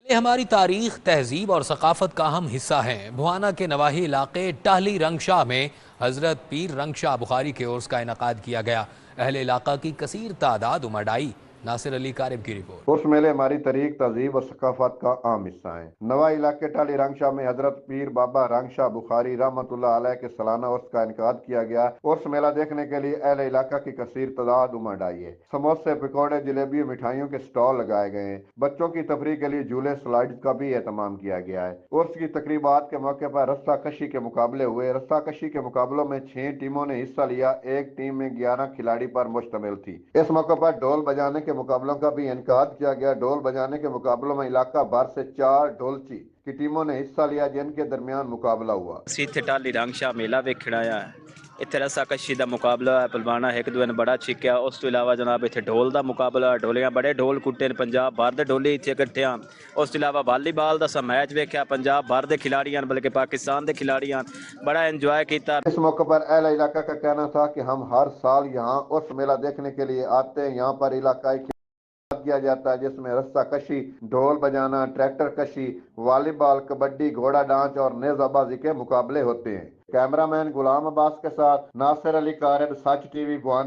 یہ ہماری تاریخ، تہذیب اور ثقافت کا اہم حصہ ہیں۔ بھوانا کے نواحی علاقے ٹہلی رنگ شاہ میں حضرت پیر رنگ شاہ بخاری کے عرس کا انعقاد کیا گیا۔ اہل علاقہ کی کثیر تعداد امڑ آئی۔ ناصر علی کارب کی رپورٹ۔ عرس میلے ہماری تاریخ، تہذیب اور ثقافت کا عام حصہ ہیں۔ نواحی علاقے ٹالی رنگ شاہ میں حضرت پیر بابا رنگ شاہ بخاری رحمۃ اللہ علیہ کے سالانہ عرس کا انعقاد کیا گیا۔ عرس میلہ دیکھنے کے لیے اہل علاقہ کی کثیر تعداد امڑ آئی ہے۔ سموسے، پکوڑے، جلیبی، مٹھائیوں کے سٹال لگائے گئے ہیں۔ بچوں کی تفریح کے لیے جھولے، سلائیڈز کا بھی اہتمام کیا گیا ہے۔ عرس کی تقریبات کے موقع پر رسہ کشی کے مقابلے ہوئے۔ رسہ کشی کے مقابلوں میں 6 ٹیموں نے حصہ لیا۔ ایک ٹیم میں 11 کھلاڑی پر مشتمل تھی۔ اس موقع پر ڈھول بجانے کے مقابلوں کا بھی انعقاد کیا گیا۔ ڈھول بجانے کے مقابلوں میں علاقہ بھر سے 4 ڈھولچی کی ٹیموں نے حصہ لیا، جن کے درمیان مقابلہ ہوا۔ اتنے ٹالی رنگ شاہ میلہ ویکھن آیا ہے۔ اتنے رسا کشی دا مقابلہ ہے، پلوانا ایک دوے نے بڑا چھکیا۔ اس تو علاوہ جناب اتنے ڈھول دا مقابلہ، ڈھولیاں بڑے ڈھول کٹے، پنجاب بھر دے ڈھولی اتنے اکٹھے ہیں۔ اس تو علاوہ والی بال دا سا میچ ویکھیا، پنجاب بھر دے کھلاڑیاں بلکہ پاکستان دے کھلاڑیاں بڑا انجوائے کیتا۔ اس موقع پر اہل علاقہ کا کہنا تھا کہ ہم ہر سال یہاں عرس میلہ دیکھنے کے لیے آتے ہیں۔ یہاں پر علاقائی کیا جاتا ہے، جس میں رسہ کشی، ڈھول بجانا، ٹریکٹر کشی، والی بال، کبڈی، گھوڑا ڈانچ اور نیزہ بازی کے مقابلے ہوتے ہیں۔ کیمرہ مین غلام عباس کے ساتھ ناصر علی کارب، سچ ٹی وی، بھوانا۔